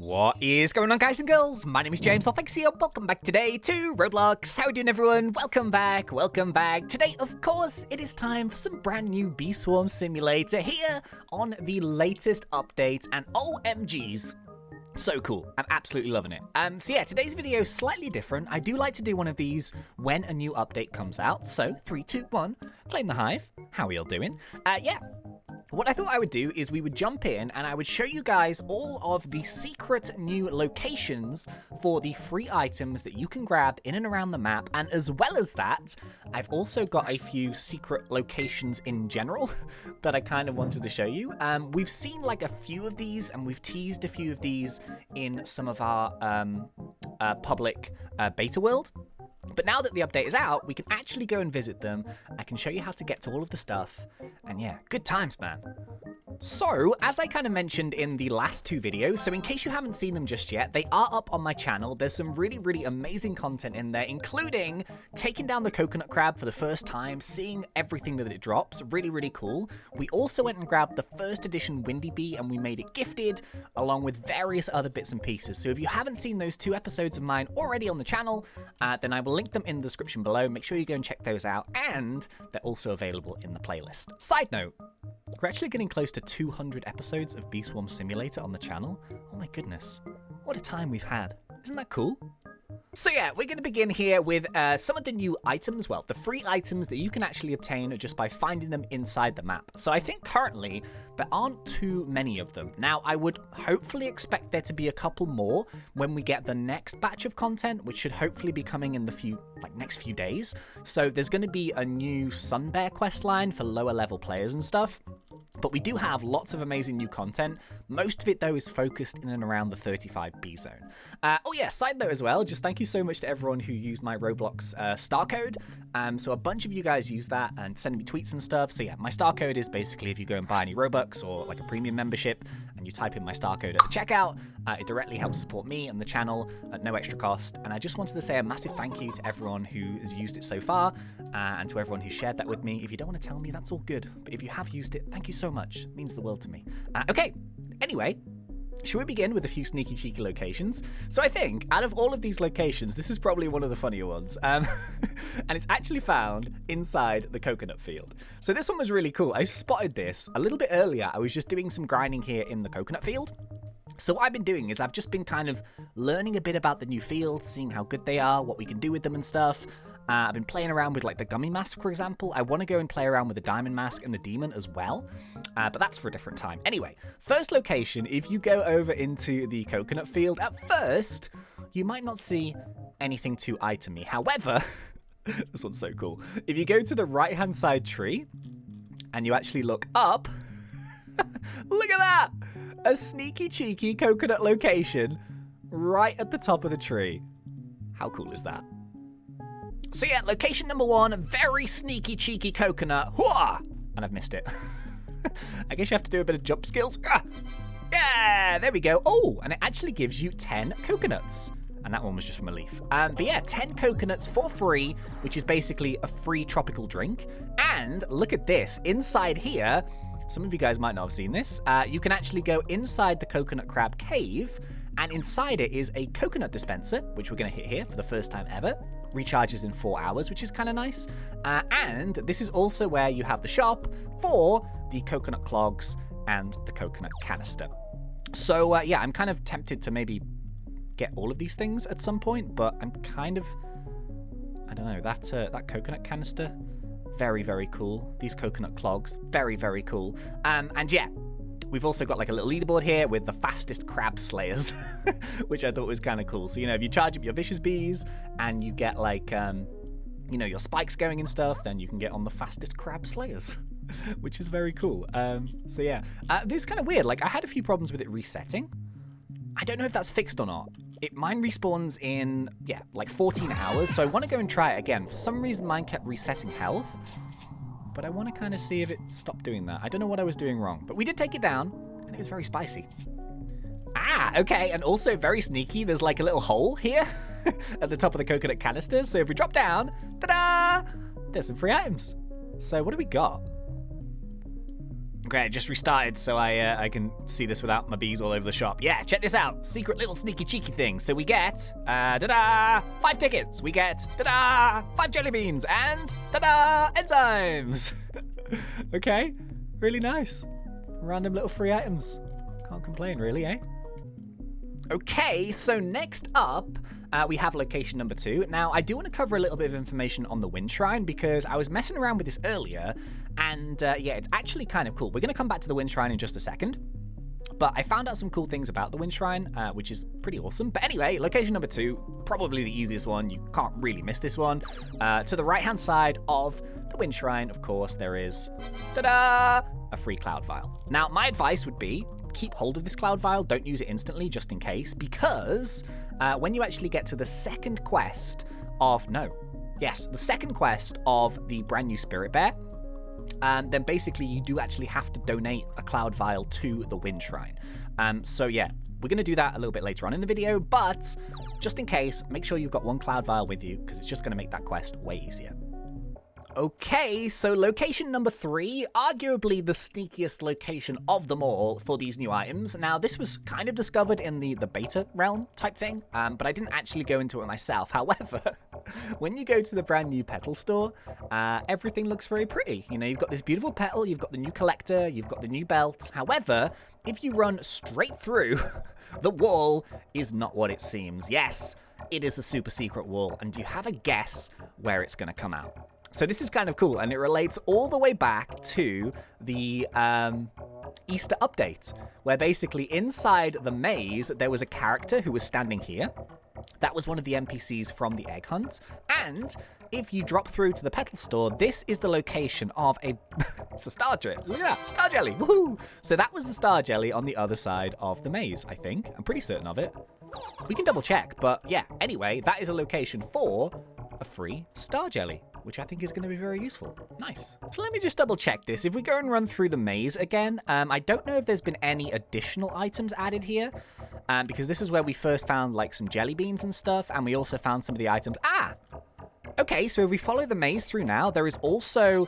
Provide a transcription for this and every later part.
What is going on, guys and girls? My name is James, ThnxCya. Welcome back today to Roblox. How are we doing, everyone? Welcome back, welcome back. Today, of course, it is time for some brand new Bee Swarm Simulator here on the latest update, and OMGs. So cool. I'm absolutely loving it. So yeah, today's video is slightly different. I do like to do one of these when a new update comes out. So 3, 2, 1, claim the hive. How are y'all doing? Yeah. What I thought I would do is we would jump in and I would show you guys all of the secret new locations for the free items that you can grab in and around the map. And as well as that, I've also got a few secret locations in general that I kind of wanted to show you. We've seen like a few of these and we've teased a few of these in some of our public beta world. But now that the update is out, we can actually go and visit them. I can show you how to get to all of the stuff. And yeah, good times, man. So, as I kind of mentioned in the last two videos, so in case you haven't seen them just yet, they are up on my channel. There's some really, really amazing content in there, including taking down the coconut crab for the first time, seeing everything that it drops. Really, really cool. We also went and grabbed the first edition Windy Bee and we made it gifted, along with various other bits and pieces. So if you haven't seen those two episodes of mine already on the channel, then I will link them in the description below. Make sure you go and check those out, and they're also available in the playlist. Side note, we're actually getting close to 200 episodes of Bee Swarm Simulator on the channel. Oh my goodness, what a time we've had. Isn't that cool? So yeah, we're going to begin here with some of the new items, well, the free items that you can actually obtain just by finding them inside the map. So I think currently there aren't too many of them. Now, I would hopefully expect there to be a couple more when we get the next batch of content, which should hopefully be coming in the next few days. So there's going to be a new Sun Bear quest line for lower level players and stuff. But we do have lots of amazing new content. Most of it, though, is focused in and around the 35B zone. Oh yeah, side note as well, just thank you so much to everyone who used my Roblox star code. So a bunch of you guys use that and sending me tweets and stuff. So yeah, my star code is basically if you go and buy any Robux or like a premium membership and you type in my star code at the checkout, it directly helps support me and the channel at no extra cost. And I just wanted to say a massive thank you to everyone who has used it so far and to everyone who shared that with me. If you don't want to tell me, that's all good. But if you have used it, thank you so much. It means the world to me. Okay, anyway, should we begin with a few sneaky cheeky locations? So I think out of all of these locations, this is probably one of the funnier ones. And it's actually found inside the coconut field. So this one was really cool. I spotted this a little bit earlier. I was just doing some grinding here in the coconut field. So what I've been doing is I've just been kind of learning a bit about the new fields, seeing how good they are, what we can do with them and stuff. I've been playing around with like the gummy mask, for example. I want to go and play around with the diamond mask and the demon as well, but that's for a different time. Anyway, first location, if you go over into the coconut field, at first, you might not see anything too itemy. However, this one's so cool. If you go to the right-hand side tree and you actually look up, look at that! A sneaky cheeky coconut location right at the top of the tree. How cool is that? So yeah, location number 1, very sneaky cheeky coconut. Hooah! And I've missed it. I guess you have to do a bit of jump skills. Ah! Yeah, there we go. Oh, and it actually gives you 10 coconuts. And that one was just from a leaf. But yeah, 10 coconuts for free, which is basically a free tropical drink. And look at this. Inside here, some of you guys might not have seen this. You can actually go inside the coconut crab cave, and inside it is a coconut dispenser, which we're going to hit here for the first time ever. Recharges in 4 hours, which is kind of nice. And this is also where you have the shop for the coconut clogs and the coconut canister. So yeah, I'm kind of tempted to maybe get all of these things at some point, but I'm kind of, I don't know, that coconut canister, very, very cool. These coconut clogs, very, very cool. And yeah, we've also got like a little leaderboard here with the fastest crab slayers, which I thought was kind of cool. So, you know, if you charge up your vicious bees and you get like, you know, your spikes going and stuff, then you can get on the fastest crab slayers, which is very cool. So yeah, this is kind of weird. Like I had a few problems with it resetting. I don't know if that's fixed or not. Mine respawns in, yeah, like 14 hours. So I want to go and try it again. For some reason, mine kept resetting health. But I want to kind of see if it stopped doing that. I don't know what I was doing wrong. But we did take it down, and it was very spicy. Ah, okay. And also very sneaky. There's like a little hole here at the top of the coconut canisters. So if we drop down, ta-da! There's some free items. So what do we got? Okay, I just restarted so I can see this without my bees all over the shop. Yeah, check this out. Secret little sneaky cheeky thing. So we get, ta-da, 5 tickets. We get, ta-da, 5 jelly beans and, ta-da, enzymes. Okay, really nice. Random little free items. Can't complain really, eh? Okay, so next up, we have location number 2. Now, I do want to cover a little bit of information on the Wind Shrine because I was messing around with this earlier, and yeah, it's actually kind of cool. We're going to come back to the Wind Shrine in just a second, but I found out some cool things about the Wind Shrine, which is pretty awesome. But anyway, location number 2, probably the easiest one. You can't really miss this one. To the right-hand side of the Wind Shrine, of course, there is, ta-da, a free Cloud Vial. Now, my advice would be, keep hold of this Cloud Vial, don't use it instantly just in case, because when you actually get to the second quest of, the second quest of the brand new Spirit Bear, then basically you do actually have to donate a Cloud Vial to the Wind Shrine. So yeah, we're going to do that a little bit later on in the video, but just in case, make sure you've got 1 Cloud Vial with you, because it's just going to make that quest way easier. Okay, so location number 3, arguably the sneakiest location of them all for these new items. Now, this was kind of discovered in the beta realm type thing, but I didn't actually go into it myself. However, when you go to the brand new Petal store, everything looks very pretty. You know, you've got this beautiful petal, you've got the new collector, you've got the new belt. However, if you run straight through, the wall is not what it seems. Yes, it is a super secret wall, and do you have a guess where it's going to come out? So this is kind of cool, and it relates all the way back to the Easter update, where basically inside the maze, there was a character who was standing here. That was one of the NPCs from the egg hunt, and if you drop through to the Petal store, this is the location of a... it's a star jelly. Look at that, star jelly, woohoo! So that was the star jelly on the other side of the maze, I think. I'm pretty certain of it. We can double check, but yeah, anyway, that is a location for a free star jelly, which I think is going to be very useful. Nice. So let me just double check this. If we go and run through the maze again, I don't know if there's been any additional items added here, because this is where we first found like some jelly beans and stuff, and we also found some of the items. Okay, so if we follow the maze through now, there is also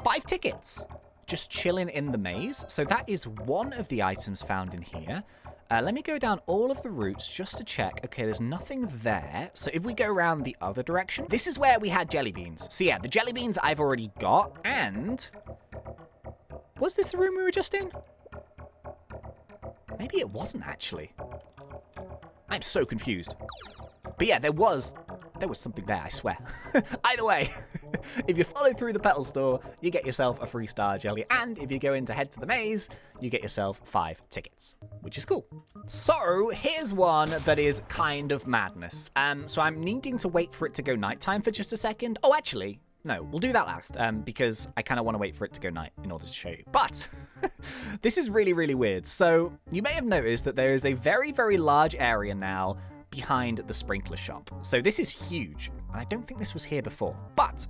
5 tickets just chilling in the maze. So that is one of the items found in here. Let me go down all of the routes just to check. Okay, there's nothing there. So if we go around the other direction, this is where we had jelly beans. So yeah, the jelly beans I've already got. And was this the room we were just in? Maybe it wasn't actually. I'm so confused. But yeah, there was something there, I swear. Either way, if you follow through the Petal store, you get yourself a free star jelly, and if you go in to head to the maze, you get yourself 5 tickets, which is cool. So here's one that is kind of madness. So I'm needing to wait for it to go nighttime for just a second. Oh, actually, no, we'll do that last, because I kind of want to wait for it to go night in order to show you. But this is really, really weird. So you may have noticed that there is a very, very large area now behind the sprinkler shop. So this is huge, and I don't think this was here before, but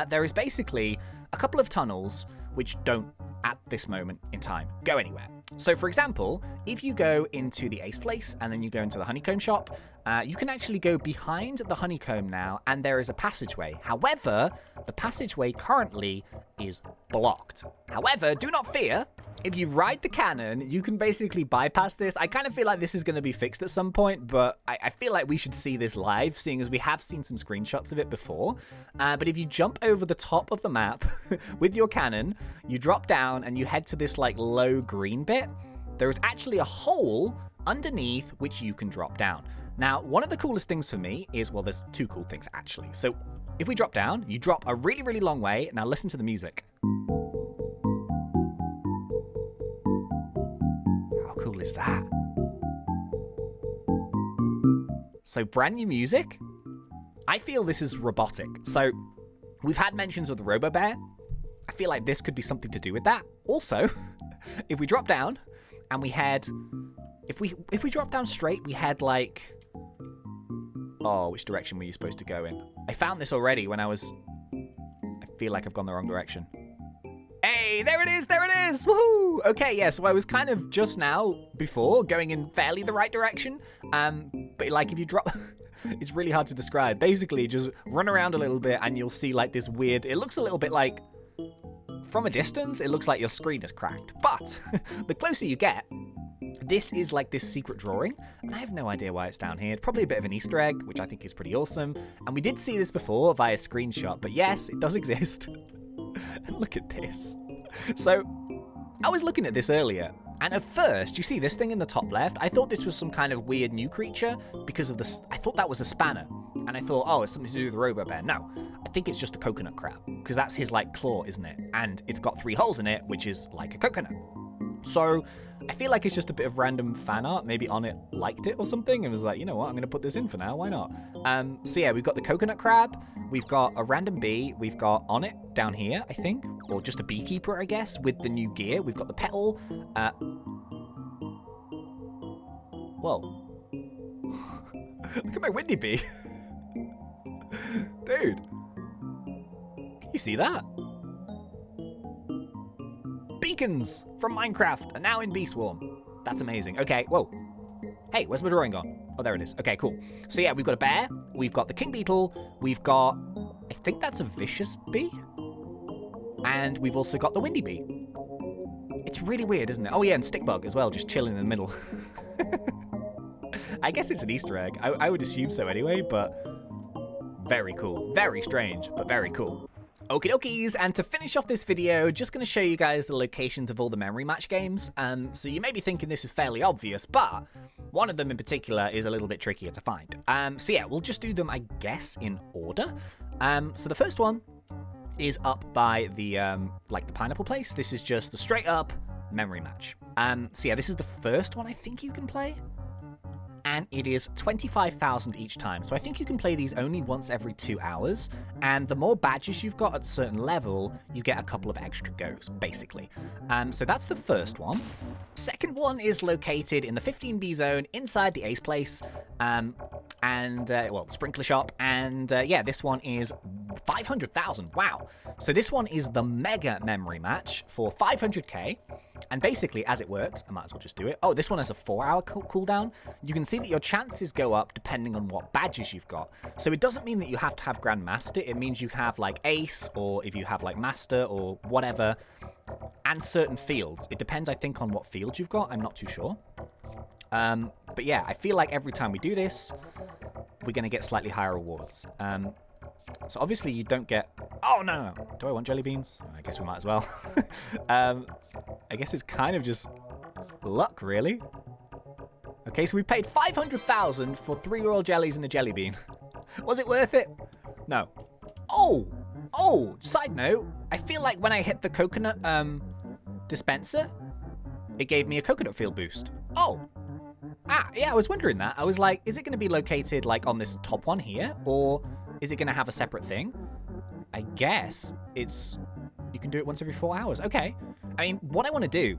there is basically a couple of tunnels which don't, at this moment in time, go anywhere. So for example, if you go into the Ace place and then you go into the honeycomb shop, you can actually go behind the honeycomb now, and there is a passageway. However, the passageway currently is blocked. However, do not fear. If you ride the cannon, you can basically bypass this. I kind of feel like this is going to be fixed at some point, but I feel like we should see this live, seeing as we have seen some screenshots of it before. But if you jump over the top of the map with your cannon, you drop down and you head to this like low green bit, there is actually a hole underneath which you can drop down. Now, one of the coolest things for me is, well, there's 2 cool things actually. So if we drop down, you drop a really, really long way. Now listen to the music. Is that? So brand new music. I feel this is robotic. So we've had mentions of the Robo Bear. I feel like this could be something to do with that. Also, if we drop down and we head, if we drop down straight, we head like, oh, which direction were you supposed to go in? I found this already when I feel like I've gone the wrong direction. Hey, there it is, woohoo! Okay, yeah, so I was kind of just now, before, going in fairly the right direction, but like if you drop, it's really hard to describe. Basically, just run around a little bit and you'll see like this weird, it looks a little bit like from a distance, it looks like your screen is cracked. But the closer you get, this is like this secret drawing, and I have no idea why it's down here. It's probably a bit of an Easter egg, which I think is pretty awesome. And we did see this before via screenshot, but yes, it does exist. And look at this. So, I was looking at this earlier, and at first, you see this thing in the top left? I thought this was some kind of weird new creature because of this. I thought that was a spanner, and I thought, oh, it's something to do with the Robo Bear. No, I think it's just a coconut crab, because that's his, like, claw, isn't it? And it's got 3 holes in it, which is like a coconut. So, I feel like it's just a bit of random fan art. Maybe Onnit liked it or something and was like, you know what, I'm going to put this in for now. Why not? So yeah, we've got the coconut crab. We've got a random bee. We've got Onnit down here, I think. Or just a beekeeper, I guess, with the new gear. We've got the petal. Whoa. Look at my windy bee. Dude. Can you see that? Beacons from Minecraft are now in Bee Swarm. That's amazing. Okay, whoa. Hey, where's my drawing gone? Oh, there it is. Okay, cool. So yeah, we've got a bear, we've got the king beetle, we've got, I think that's a vicious bee, and we've also got the windy bee. It's really weird, isn't it? Oh yeah, and stickbug as well, just chilling in the middle. I guess it's an Easter egg. I would assume so anyway, but very cool. Very strange, but very cool. Okie dokies, and to finish off this video, just going to show you guys the locations of all the memory match games. So you may be thinking this is fairly obvious, but one of them in particular is a little bit trickier to find. So yeah, we'll just do them, I guess, in order. So the first one is up by the, like the pineapple place. This is just a straight up memory match. So yeah, this is the first one I think you can play. And it is 25,000 each time. So I think you can play these only once every 2 hours. And the more badges you've got at a certain level, you get a couple of extra goes, basically. So that's the first one. Second one is located in the 15B zone inside the Ace Place. Well, Sprinkler Shop. And yeah, this one is 500,000. Wow. So this one is the mega memory match for 500k. And basically, as it works, I might as well just do it. Oh, this one has a 4-hour cooldown. You can see that your chances go up depending on what badges you've got. So it doesn't mean that you have to have Grandmaster. It means you have like Ace, or if you have like Master or whatever, and certain fields. It depends, I think, on what field you've got. I'm not too sure. But yeah, I feel like every time we do this, we're going to get slightly higher rewards. So obviously you don't get... Oh, no. Do I want jelly beans? I guess we might as well. I guess it's kind of just luck, really. Okay, so we paid 500,000 for 3 royal jellies and a jelly bean. Was it worth it? No. Oh, side note, I feel like when I hit the coconut dispenser, it gave me a coconut field boost. Oh. Yeah, I was wondering that. I was like, is it going to be located like on this top one here, or is it going to have a separate thing? I guess it's... You can do it once every 4 hours. Okay. I mean, what I want to do...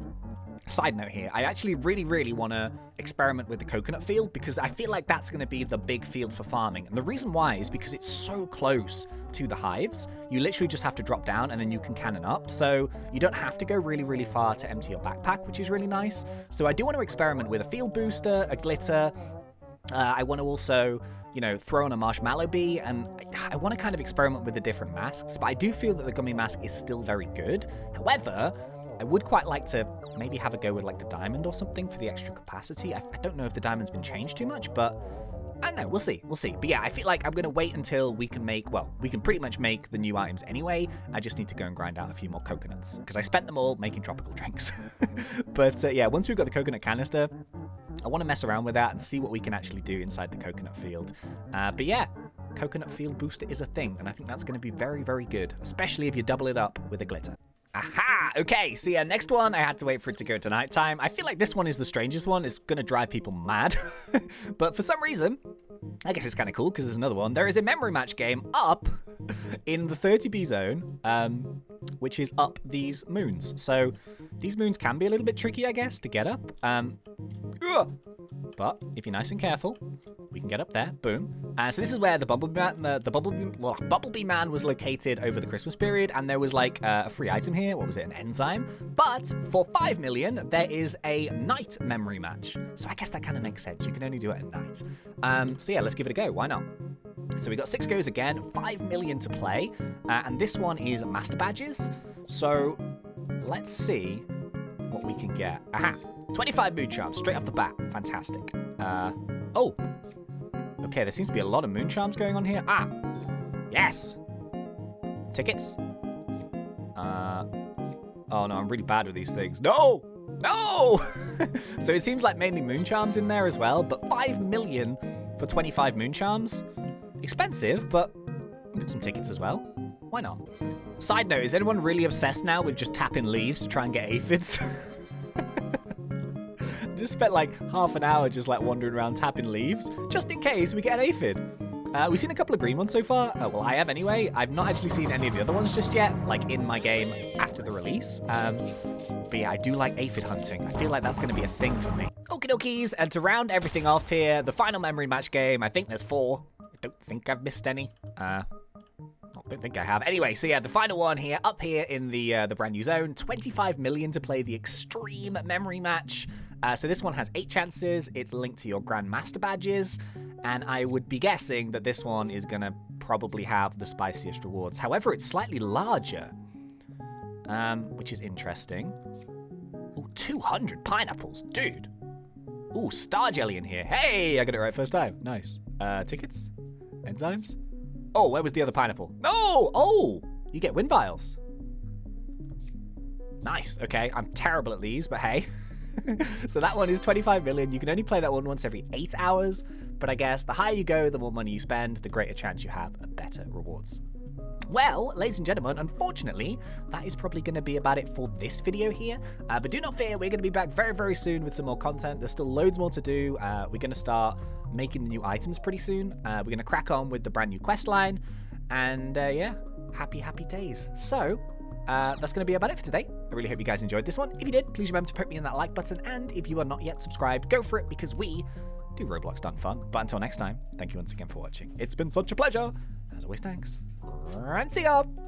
Side note here, I actually really want to experiment with the coconut field because I feel like that's going to be the big field for farming. And the reason why is because it's so close to the hives. You literally just have to drop down and then you can cannon up. So you don't have to go really far to empty your backpack, which is really nice. So I do want to experiment with a field booster, a glitter. I want to also, you know, throw on a marshmallow bee, and I want to kind of experiment with the different masks, but I do feel that the gummy mask is still very good. However, I would quite like to maybe have a go with like the diamond or something for the extra capacity. I don't know if the diamond's been changed too much, but I don't know. We'll see. But yeah, I feel like I'm going to wait until we can make, well, we can pretty much make the new items anyway. I just need to go and grind out a few more coconuts because I spent them all making tropical drinks. But yeah, once we've got the coconut canister, I want to mess around with that and see what we can actually do inside the coconut field. But yeah, coconut field booster is a thing, and I think that's going to be very good, especially if you double it up with a glitter. Aha! Okay, so yeah, next one, I had to wait for it to go to nighttime. I feel like this one is the strangest one. It's going to drive people mad. But for some reason, I guess it's kind of cool because there's another one. There is a memory match game up in the 30B zone, which is up these moons. So these moons can be a little bit tricky, I guess, to get up. But if you're nice and careful, we can get up there. Boom. So this is where the Bumblebee Man was located over the Christmas period, and there was like a free item here. What was it? An enzyme. But for 5 million, there is a night memory match. So I guess that kind of makes sense. You can only do it at night. So yeah, let's give it a go. Why not? So we got 6 goes again, 5 million to play, and this one is Master Badges. So let's see what we can get. Aha, 25 moon charms straight off the bat. Fantastic. Oh, okay, there seems to be a lot of moon charms going on here. Ah, yes. Tickets. Oh no, I'm really bad with these things. No! No! So it seems like mainly moon charms in there as well, but 5 million for 25 moon charms? Expensive, but we'll get some tickets as well. Why not? Side note, is anyone really obsessed now with just tapping leaves to try and get aphids? Just spent like half an hour just like wandering around tapping leaves, just in case we get an aphid. We've seen a couple of green ones so far. Well, I have anyway. I've not actually seen any of the other ones just yet, like in my game after the release. But yeah, I do like aphid hunting. I feel like that's going to be a thing for me. Okie dokies, and to round everything off here, the final memory match game. I think there's 4. I don't think I've missed any. I don't think I have. Anyway, so yeah, the final one here, up here in the brand new zone. 25 million to play the extreme memory match. So this one has 8 chances. It's linked to your Grandmaster badges. And I would be guessing that this one is going to probably have the spiciest rewards. However, it's slightly larger, which is interesting. Ooh, 200 pineapples, dude. Ooh, star jelly in here. Hey, I got it right first time. Nice. Tickets? Enzymes? Oh, where was the other pineapple? No! Oh, you get wind vials. Nice. Okay, I'm terrible at these, but hey. So that one is 25 million. You can only play that one once every 8 hours, but I guess the higher you go, the more money you spend, the greater chance you have of better rewards. Well, ladies and gentlemen, unfortunately, that is probably going to be about it for this video here. But do not fear, we're going to be back very, very soon with some more content. There's still loads more to do. We're going to start making the new items pretty soon. We're going to crack on with the brand new quest line. And yeah, happy, happy days. So that's going to be about it for today. I really hope you guys enjoyed this one. If you did, please remember to poke me in that like button. And if you are not yet subscribed, go for it, because we do Roblox done fun. But until next time, thank you once again for watching. It's been such a pleasure. As always, thanks. ThnxCya.